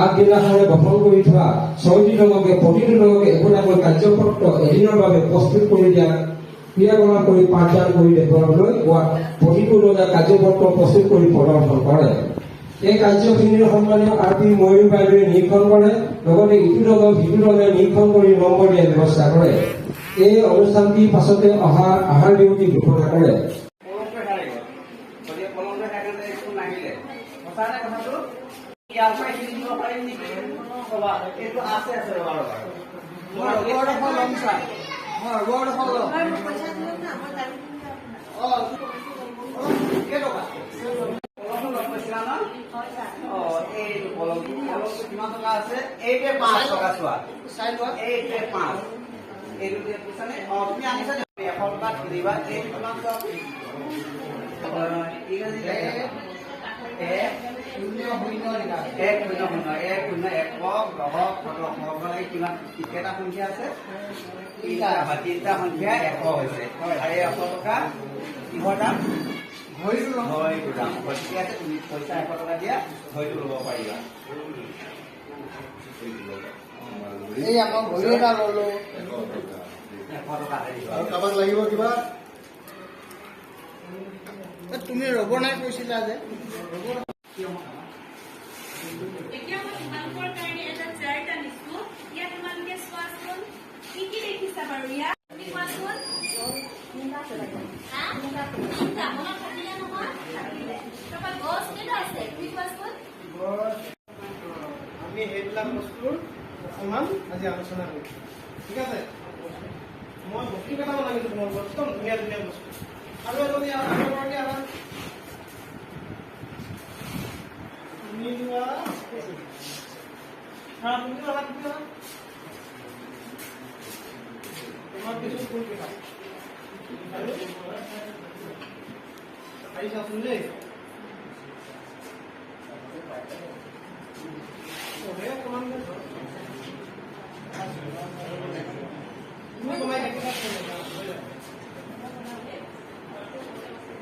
আগদিনাখনে গঠন কৰি থোৱা 6 দিনলৈকে প্ৰতিদিনলৈকে একোটাকৈ কাৰ্যপত্ৰ এদিনৰ বাবে প্ৰস্তুত কৰি দিয়া ক্ৰিয়াকলাপ কৰি পাঠদান কৰি দেখুৱাবলৈ প্ৰতিটো দলে কাৰ্যপত্ৰ প্ৰস্তুত কৰি প্ৰদৰ্শন কৰে। এই কাৰ্যখিনিৰ সন্মানীয় RP ময়ূৰী বাইদেৱে নিৰীক্ষণ কৰে, লগতে ইটো দলক সিটো দলে নিৰীক্ষণ কৰি নম্বৰ দিয়াৰ ব্যৱস্থা কৰে। এই অনুষ্ঠানটিৰ পাছতে আহাৰ বিৰতি ঘোষণা কৰে। তিনিটা সংখ্যা আছে, তিনিটা সংখ্যা 100 হৈছে। আৰু 100 টকা কিহৰ দাম? ঘড়ীটো দাম। গতিকে আছে তুমি পইচা 100 টকা দিয়া, ঘড়ীটো ল'ব পাৰিবা। এই আমাৰ ঘড়ী এটা ল'লো 100 টকা কাৰোবাক লাগিব কিবা? তুমি ৰ'ব নাই কৈছিলা যে এতিয়া মই তোমালোকৰ কাৰণে এটা চাৰ্ট আনিছো। ইয়াত তোমালোকে চোৱাচোন কি কি দেখিছা বাৰু। ইয়াত তুমি কোৱাচোন। তিনিটা মনত থাকিলে নহয়? থাকিলে। তাৰপৰা গছ কেইটা আছে তুমি কোৱাচোন। আমি সেইবিলাক বস্তুৰ অকণমান আজি আলোচনা কৰিম, ঠিক আছে? মই বস্তু কেইটামান আনিছো তোমালোকৰ, একদম ধুনীয়া ধুনীয়া বস্তু। আৰু এজনী আমাৰ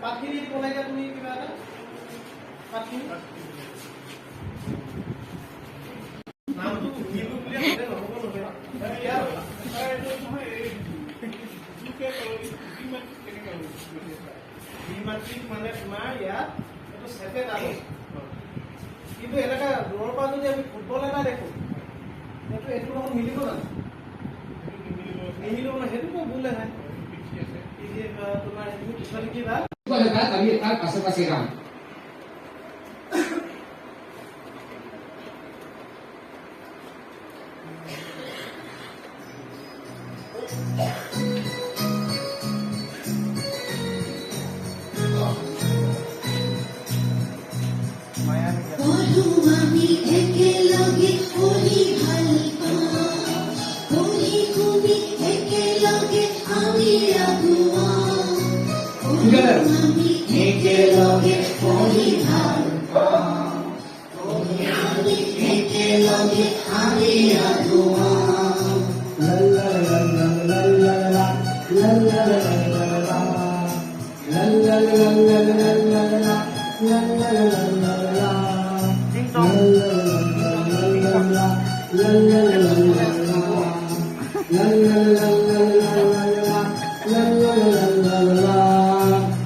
পাতখিনি বনাই দিয়া তুমি কিবা এটা পাতখিনি নামটো মিলু বুলি ক'লে নহ'ব নহয়। দ্বিমাত্ৰিক মানে তোমাৰ ইয়াত এইটো ছেপেট আছে, কিন্তু এনেকা দূৰৰ পৰা যদি আমি ফুটবল এটা দেখো এইটো লগত মিলিব জানো? নিমিলিব নহয়, সেইটো মই ভুল নাই। তোমাৰ সেইটো পিছত কিবা আমি তাৰ পাছে পাছে গাম।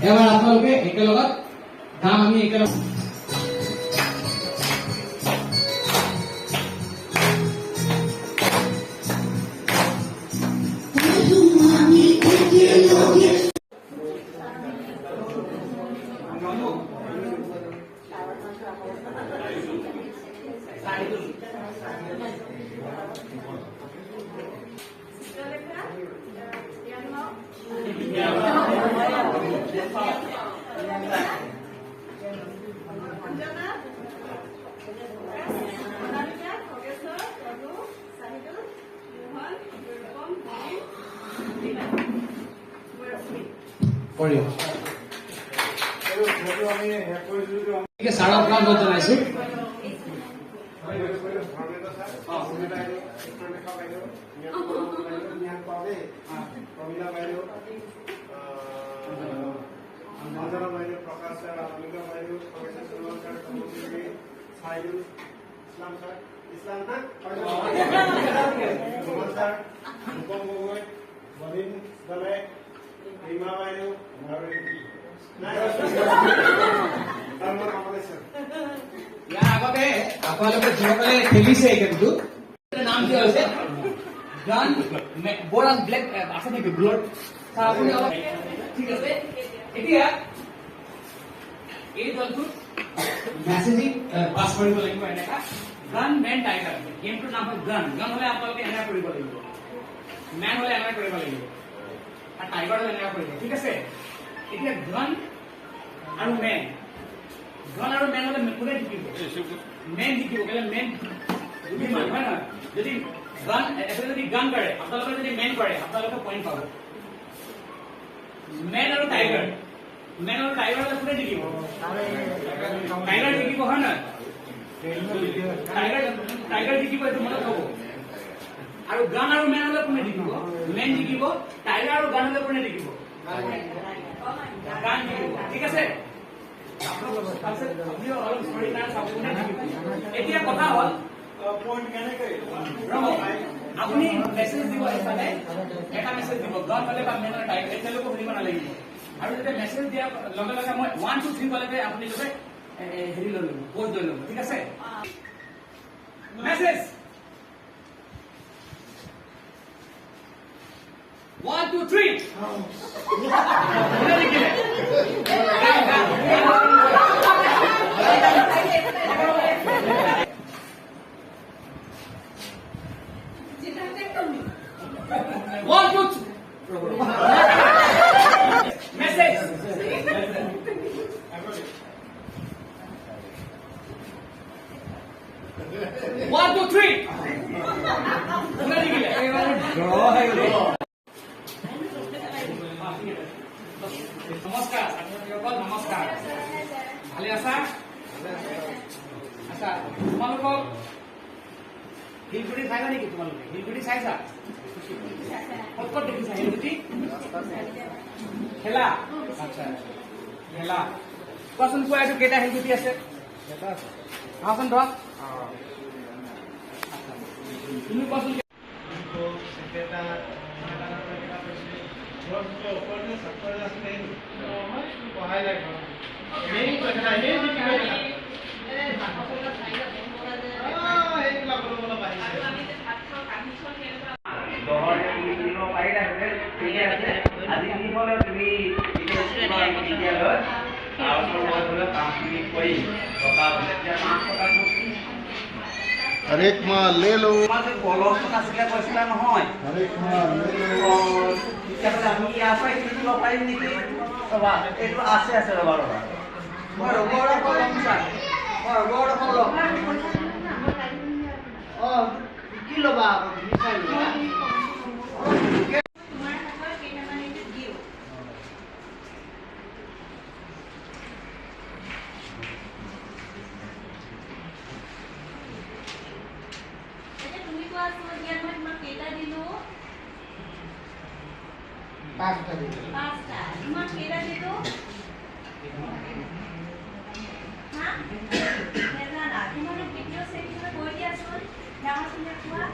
এবাৰ আপোনালোকে একেলগত গাম। আমি একেলগে ছাৰক ধন্যবাদ জনাইছো। ইছলাম ছাৰ ইছলাম না ৰমন ছাৰ ৰূপম গগৈ বলিন দলে ৰীমা বাইদেউ আৰু নাই তাৰ মোৰ কামলৈ ছাৰ ইয়াৰ আগতে আপোনালোকে যিসকলে খেলিছে এই গেমটো নাম কি হৈছে গান বৰ্ড অন ব্লেক আছে নেকি ব্লড আপুনি অলপ ঠিক আছে এতিয়া এই দলটোত মেছেজিং পাছ কৰিব লাগিব এনেকা গান মেন টাইগাৰ গেমটোৰ নাম হ'ল গান গান হ'লে আপোনালোকে এনেকা কৰিব লাগিব মেন হ'লে এনেকা কৰিব লাগিব আৰু টাইগাৰ হ'লে এনেকা কৰিব ঠিক আছে এতিয়া গান আৰু মেন গান আৰু মেন হ'লে কোনে জিকিব মেন জিকিব কেলে মেন যদি মানুহ হয় নহয় যদি গান এফালে যদি গান কৰে আপোনালোকে যদি মেন কৰে আপোনালোকে পইণ্ট পাব মেন আৰু টাইগাৰ হ'লে কোনে জিকিব টাইগাৰ জিকিব হয় নহয় টাইগাৰ জিকিব এইটো মনত হ'ব আৰু গান আৰু মেন হ'লে কোনে জিকিব মেন জিকিব টাইগাৰ আৰু গান হ'লে কোনে জিকিব গান জিকিব ঠিক আছে এতিয়া কথা হ'ল আপুনি মেছেজ দিব এইফালে এটা মেছেজ দিব গান হ'লে বা মেন হ'লে টাইগাৰ এতিয়ালৈকে শুনিব নালাগিব আৰু যেতিয়া মেছেজ দিয়াৰ লগে লগে মই 1 2 3 ক'লে আপুনি যাতে হেৰি লৈ ল'ব প'জ লৈ ল'ব ঠিক আছে মেছেজ 1 2 3 কোনে লিখিলে One, two, message. One, two, three. নমস্কাৰ নমস্কাৰ ভালে আছা আচ্ছা তোমালোকক হিলগুটি চাইছা নেকি তোমালোকে হিলগুটি চাইছা ক'ত ক'ত দেখিছা হিলগুটি খেলা আচ্ছা খেলা কোৱাচোন কোৱা এইটো কেইটা হিলগুটি আছে কোৱাচোন ধৰক তুমি কোৱাচোন हर एक माँ ले लो কলম আছিলে কৈছিলা নহয় हर एक माँ ले लो আমি ইয়াৰ পৰা কিনি দিব পাৰিম নেকি ৰবা এইটো আছে ৰবা ৰবা মই ৰবৰ কলম চাই মই ৰবৰ কলম কি ল'বা চাই ল'বা তোমাৰ হাতত কেইটামান এইটো দিওঁ এতিয়া তুমি কোৱাচোন ইয়াত মই তোমাক কেইটা দিলোঁ পাঁচটা দিলো পাঁচটা তোমাক কেইটা দিলোঁ হা নেজানা তোমালোক ভিডিঅ' চেকশ্যনত কৈ দিয়াচোন ডাঙৰচোন কোৱা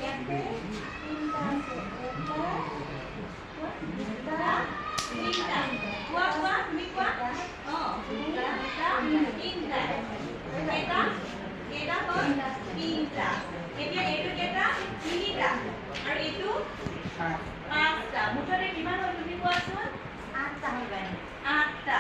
ইয়াতে তিনিটা আছে এটা তিনিটা কোৱা কোৱা তুমি কোৱা তিনিটা কেইটা কেইটা হ'ল তিনিটা এতিয়া এইটো কেইটা তিনিটা আৰু এইটো পাঁচটা মুঠতে কিমান হ'ল তুমি কোৱাচোন 8টা হ'ল 8টা